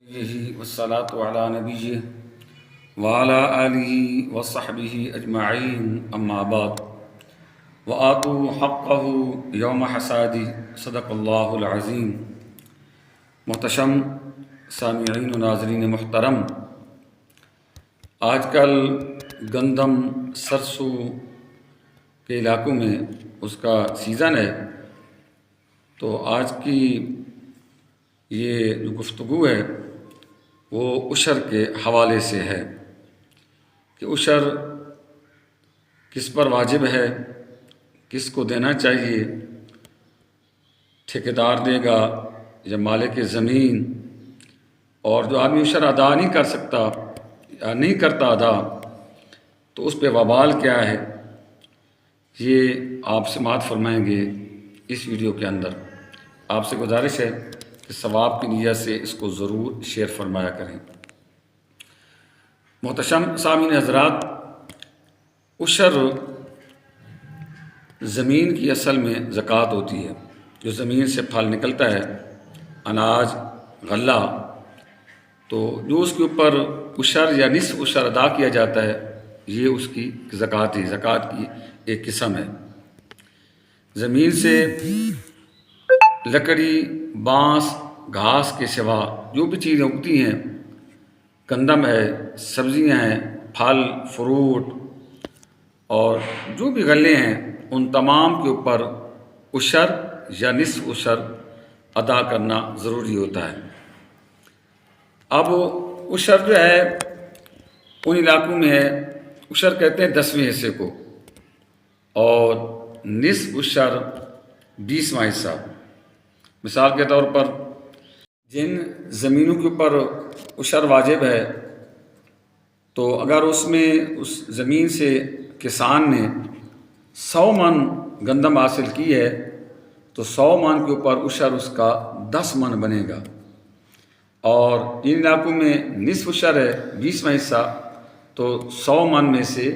والصلاة على نبيه وعلى آله وصحبه أجمعين أما بعد وآتوا حقه يوم حساده صدق الله العظيم. محتشم سامعین و ناظرین محترم، آج کل گندم سرسوں کے علاقوں میں اس کا سیزن ہے، تو آج کی یہ جو گفتگو ہے وہ عشر کے حوالے سے ہے کہ عشر کس پر واجب ہے، کس کو دینا چاہیے، ٹھیکیدار دے گا یا مالک زمین، اور جو آدمی عشر ادا نہیں کر سکتا یا نہیں کرتا ادا تو اس پہ وبال کیا ہے، یہ آپ سماعت فرمائیں گے اس ویڈیو کے اندر۔ آپ سے گزارش ہے کہ ثواب کی نیت سے اس کو ضرور شیئر فرمایا کریں۔ محتشم سامعین حضرات، عشر زمین کی اصل میں زکوٰۃ ہوتی ہے، جو زمین سے پھل نکلتا ہے، اناج، غلہ، تو جو اس کے اوپر عشر یا نصف عشر ادا کیا جاتا ہے، یہ اس کی زکوٰۃ ہے، زکوٰۃ کی ایک قسم ہے۔ زمین سے لکڑی، بانس، گھاس کے سوا جو بھی چیزیں اگتی ہیں، گندم ہے، سبزیاں ہیں، پھل، فروٹ اور جو بھی غلے ہیں، ان تمام کے اوپر عشر یا نصف عشر ادا کرنا ضروری ہوتا ہے۔ اب عشر جو ہے ان علاقوں میں ہے، عشر کہتے ہیں 10ویں حصے کو، اور نصف عشر 20واں حصہ۔ مثال کے طور پر جن زمینوں کے اوپر عشر واجب ہے، تو اگر اس میں اس زمین سے کسان نے 100 من گندم حاصل کی ہے تو 100 من کے اوپر عشر اس کا 10 من بنے گا، اور ان علاقوں میں نصف عشر ہے 20واں حصہ، تو 100 من میں سے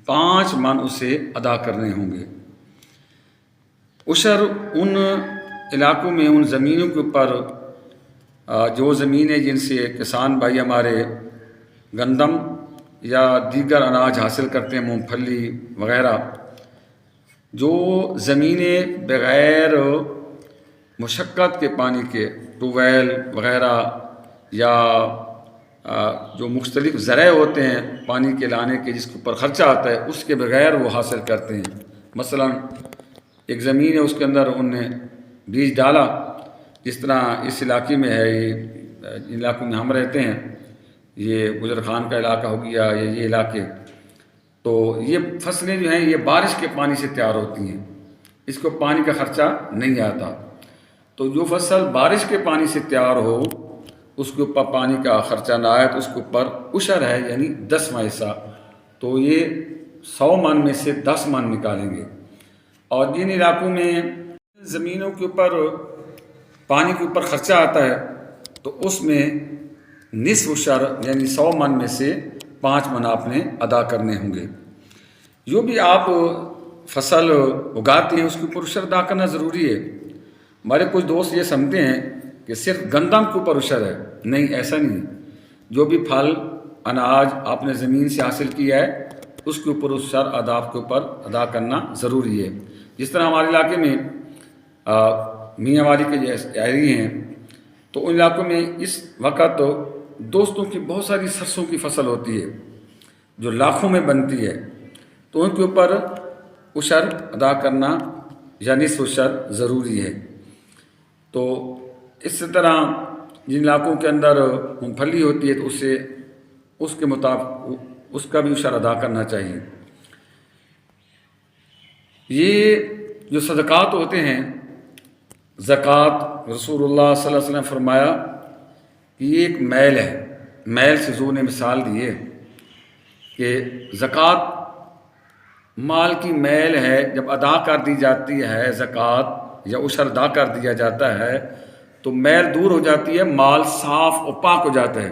5 من اسے ادا کرنے ہوں گے۔ عشر ان علاقوں میں، ان زمینوں کے اوپر جو زمینیں جن سے کسان بھائی ہمارے گندم یا دیگر اناج حاصل کرتے ہیں، مونگ پھلی وغیرہ، جو زمینیں بغیر مشقت کے پانی کے، ٹیوب ویل وغیرہ یا جو مختلف ذرائع ہوتے ہیں پانی کے لانے کے، جس کے اوپر خرچہ آتا ہے، اس کے بغیر وہ حاصل کرتے ہیں۔ مثلا ایک زمین ہے، اس کے اندر انہوں نے بیج ڈالا، جس طرح اس علاقے میں ہے، ان علاقوں میں ہم رہتے ہیں، یہ گجر خان کا علاقہ ہو گیا یا یہ علاقے، تو یہ فصلیں جو ہیں یہ بارش کے پانی سے تیار ہوتی ہیں، اس کو پانی کا خرچہ نہیں آتا۔ تو جو فصل بارش کے پانی سے تیار ہو، اس کے اوپر پانی کا خرچہ نہ آئے تو اس کے اوپر عشر ہے، یعنی 10واں حصہ، تو یہ 100 من میں سے 10 من نکالیں گے۔ اور جن علاقوں میں زمینوں کے اوپر پانی کے اوپر خرچہ آتا ہے تو اس میں نصف عشر یعنی 100 من میں سے 5 من آپ نے ادا کرنے ہوں گے۔ جو بھی آپ فصل اگاتے ہیں اس کے اوپر عشر ادا کرنا ضروری ہے۔ ہمارے کچھ دوست یہ سمجھتے ہیں کہ صرف گندم کے اوپر عشر ہے، نہیں، ایسا نہیں۔ جو بھی پھل، اناج آپ نے زمین سے حاصل کیا ہے، اس کے اوپر عشر آپ کے اوپر ادا کرنا ضروری ہے۔ جس طرح ہمارے علاقے میں میاں والی کے جو ایریے ہیں، تو ان علاقوں میں اس وقت دوستوں کی بہت ساری سرسوں کی فصل ہوتی ہے جو لاکھوں میں بنتی ہے، تو ان کے اوپر عشر ادا کرنا یا نصف عشر ضروری ہے۔ تو اس طرح جن علاقوں کے اندر مونگ پھلی ہوتی ہے تو اس کے مطابق اس کا بھی عشر ادا کرنا چاہیے۔ یہ جو صدقات ہوتے ہیں، زکوٰۃ، رسول اللہ صلی اللہ علیہ وسلم نے فرمایا کہ یہ ایک میل ہے۔ میل سے حضور نے مثال دی ہے کہ زکوٰۃ مال کی میل ہے، جب ادا کر دی جاتی ہے زکوٰۃ یا عشر ادا کر دیا جاتا ہے تو میل دور ہو جاتی ہے، مال صاف و پاک ہو جاتا ہے۔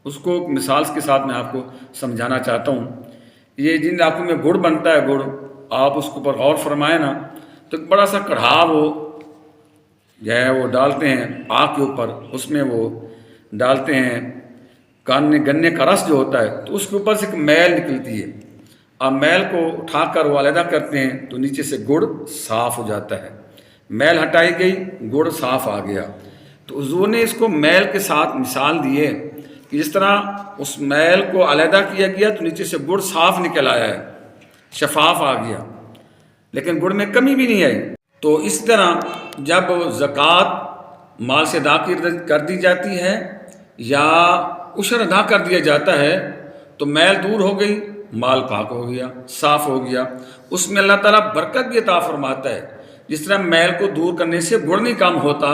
اس کو مثال کے ساتھ میں آپ کو سمجھانا چاہتا ہوں۔ یہ جن علاقوں میں گڑ بنتا ہے، گڑ آپ اس کے اوپر غور فرمائیں نا، تو ایک بڑا سا کڑھاو ہو، جو ہے وہ ڈالتے ہیں آگ کے اوپر، اس میں وہ ڈالتے ہیں گنے کا رس جو ہوتا ہے، تو اس کے اوپر سے ایک میل نکلتی ہے. اب میل کو اٹھا کر وہ علیحدہ کرتے ہیں تو نیچے سے گڑ صاف ہو جاتا ہے. میل ہٹائی گئی، گڑ صاف آ گیا. تو حضور نے اس کو میل کے ساتھ مثال دی ہے کہ جس طرح اس میل کو علیحدہ کیا گیا تو نیچے سے گڑ صاف نکل آیا ہے، شفاف آ گیا، لیکن گڑ میں کمی بھی نہیں آئی. تو اس طرح جب زکوٰۃ مال سے ادا کر دی جاتی ہے یا عشر ادا کر دیا جاتا ہے تو میل دور ہو گئی، مال پاک ہو گیا، صاف ہو گیا. اس میں اللہ تعالیٰ برکت بھی عطا فرماتا ہے. جس طرح میل کو دور کرنے سے گڑ نہیں کم ہوتا،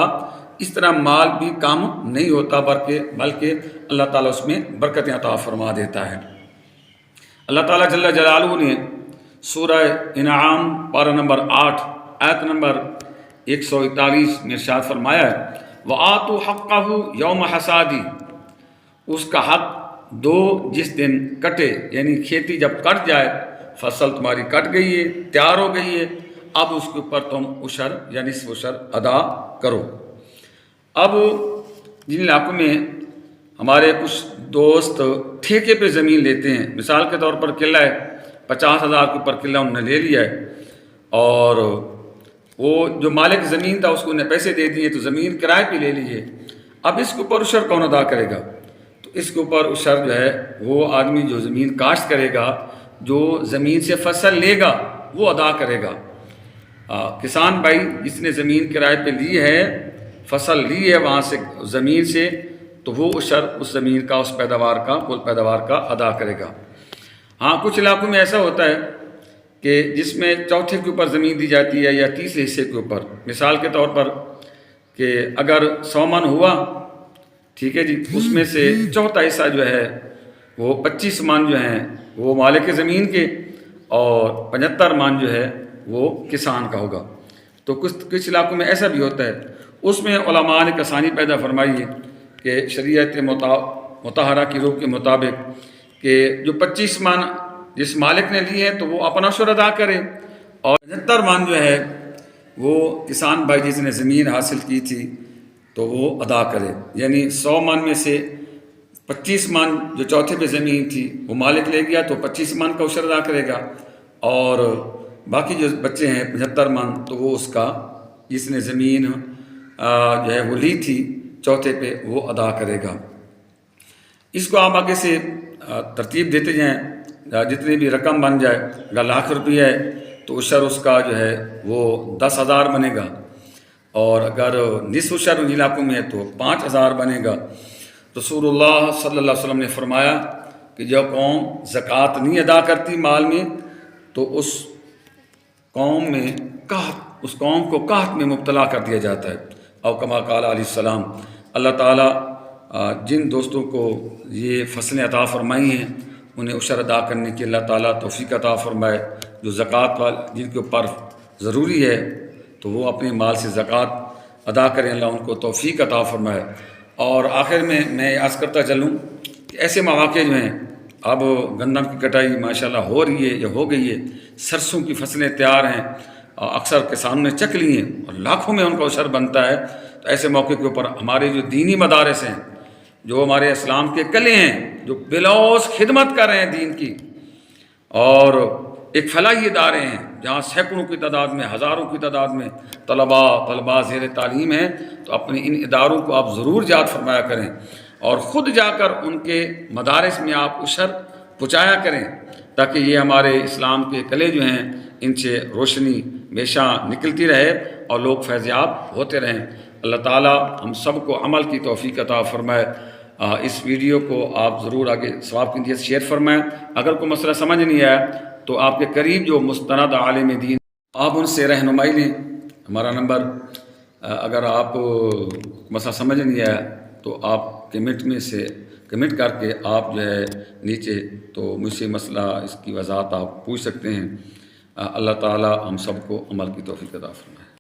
اس طرح مال بھی کم نہیں ہوتا، بلکہ اللہ تعالیٰ اس میں برکتیں عطا فرما دیتا ہے. اللہ تعالیٰ جل جلالہ نے سورہ انعام پارہ نمبر 8 آیت نمبر 141 میں ارشاد فرمایا ہے وَآتُوا حَقَّهُ يَوْمَ حَصَادِهِ، اس کا حق دو جس دن کٹے، یعنی کھیتی جب کٹ جائے، فصل تمہاری کٹ گئی ہے، تیار ہو گئی ہے، اب اس کے اوپر تم عشر یا نصف عشر ادا کرو. اب جن علاقوں میں ہمارے کچھ دوست ٹھیکے پہ زمین لیتے ہیں، مثال کے طور پر قلعہ ہے، 50,000 کے اوپر قلعہ انہوں نے لے لیا ہے، اور وہ جو مالک زمین تھا اس کو انہیں پیسے دے دیے تو زمین کرائے پہ لے لیے. اب اس کے اوپر عشر کون ادا کرے گا؟ تو اس کے اوپر عشر جو ہے وہ آدمی جو زمین کاشت کرے گا، جو زمین سے فصل لے گا، وہ ادا کرے گا. کسان بھائی جس نے زمین کرائے پہ لی ہے، فصل لی ہے وہاں سے زمین سے، تو وہ عشر اس زمین کا، اس پیداوار کا، کل پیداوار کا ادا کرے گا. ہاں کچھ علاقوں میں ایسا ہوتا ہے کہ جس میں چوتھے کے اوپر زمین دی جاتی ہے یا تیسرے حصے کے اوپر. مثال کے طور پر کہ اگر 100 من ہوا، ٹھیک ہے جی، اس میں سے چوتھا حصہ جو ہے وہ 25 من جو ہیں وہ مالک زمین کے، اور 75 من جو ہے وہ کسان کا ہوگا. تو کچھ علاقوں میں ایسا بھی ہوتا ہے. اس میں علماء نے کسانی پیدا فرمائی ہے کہ شریعت مطہرہ کی روح کے مطابق کہ جو 25 من جس مالک نے لی ہے تو وہ اپنا عشر ادا کرے، اور 75 من جو ہے وہ کسان بھائی جس نے زمین حاصل کی تھی تو وہ ادا کرے. یعنی 100 من میں سے 25 من جو چوتھے پہ زمین تھی وہ مالک لے گیا تو 25 من کا عشر ادا کرے گا، اور باقی جو بچے ہیں 75 من تو وہ اس کا جس نے زمین جو ہے وہ لی تھی چوتھے پہ وہ ادا کرے گا. اس کو آپ آگے سے ترتیب دیتے جائیں، جتنی بھی رقم بن جائے. اگر لاکھ روپیہ ہے تو عشر اس کا جو ہے وہ 10,000 بنے گا، اور اگر نصف عشر ان علاقوں میں ہے تو 5,000 بنے گا. رسول اللہ صلی اللہ علیہ وسلم نے فرمایا کہ جو قوم زکوٰۃ نہیں ادا کرتی مال میں تو اس قوم کو قحط میں مبتلا کر دیا جاتا ہے. او کما قال علیہ السلام. اللہ تعالیٰ جن دوستوں کو یہ فصلیں عطا فرمائی ہیں انہیں عشر ادا کرنے کی اللہ تعالیٰ توفیق عطا فرمائے. جو زکوٰۃ جن کے اوپر ضروری ہے تو وہ اپنے مال سے زکوٰۃ ادا کریں، اللہ ان کو توفیق عطا فرمائے. اور آخر میں عرض کرتا چلوں کہ ایسے مواقع جو ہیں، اب گندم کی کٹائی ماشاءاللہ ہو رہی ہے یا ہو گئی ہے، سرسوں کی فصلیں تیار ہیں، اکثر کسانوں نے چک لی ہیں اور لاکھوں میں ان کا عشر بنتا ہے. تو ایسے موقع کے اوپر ہمارے جو دینی مدارس ہیں، جو ہمارے اسلام کے کلے ہیں، جو بلوث خدمت کر رہے ہیں دین کی، اور ایک فلاحی ادارے ہیں جہاں سینکڑوں کی تعداد میں، ہزاروں کی تعداد میں طلباء زیر تعلیم ہیں، تو اپنے ان اداروں کو آپ ضرور یاد فرمایا کریں، اور خود جا کر ان کے مدارس میں آپ عشر پہنچایا کریں، تاکہ یہ ہمارے اسلام کے کلے جو ہیں ان سے روشنی ہمیشہ نکلتی رہے اور لوگ فیض یاب ہوتے رہیں. اللہ تعالیٰ ہم سب کو عمل کی توفیق عطا فرمائے. اس ویڈیو کو آپ ضرور آگے ثواب کی نیت سے شیئر فرمائیں. اگر کوئی مسئلہ سمجھ نہیں آیا تو آپ کے قریب جو مستند عالم دین آپ ان سے رہنمائی لیں. ہمارا نمبر، اگر آپ مسئلہ سمجھ نہیں آیا تو آپ کمنٹ کر کے آپ جو ہے نیچے تو مجھ سے مسئلہ اس کی وضاحت آپ پوچھ سکتے ہیں. اللہ تعالیٰ ہم سب کو عمل کی توفیق عطا فرمائے.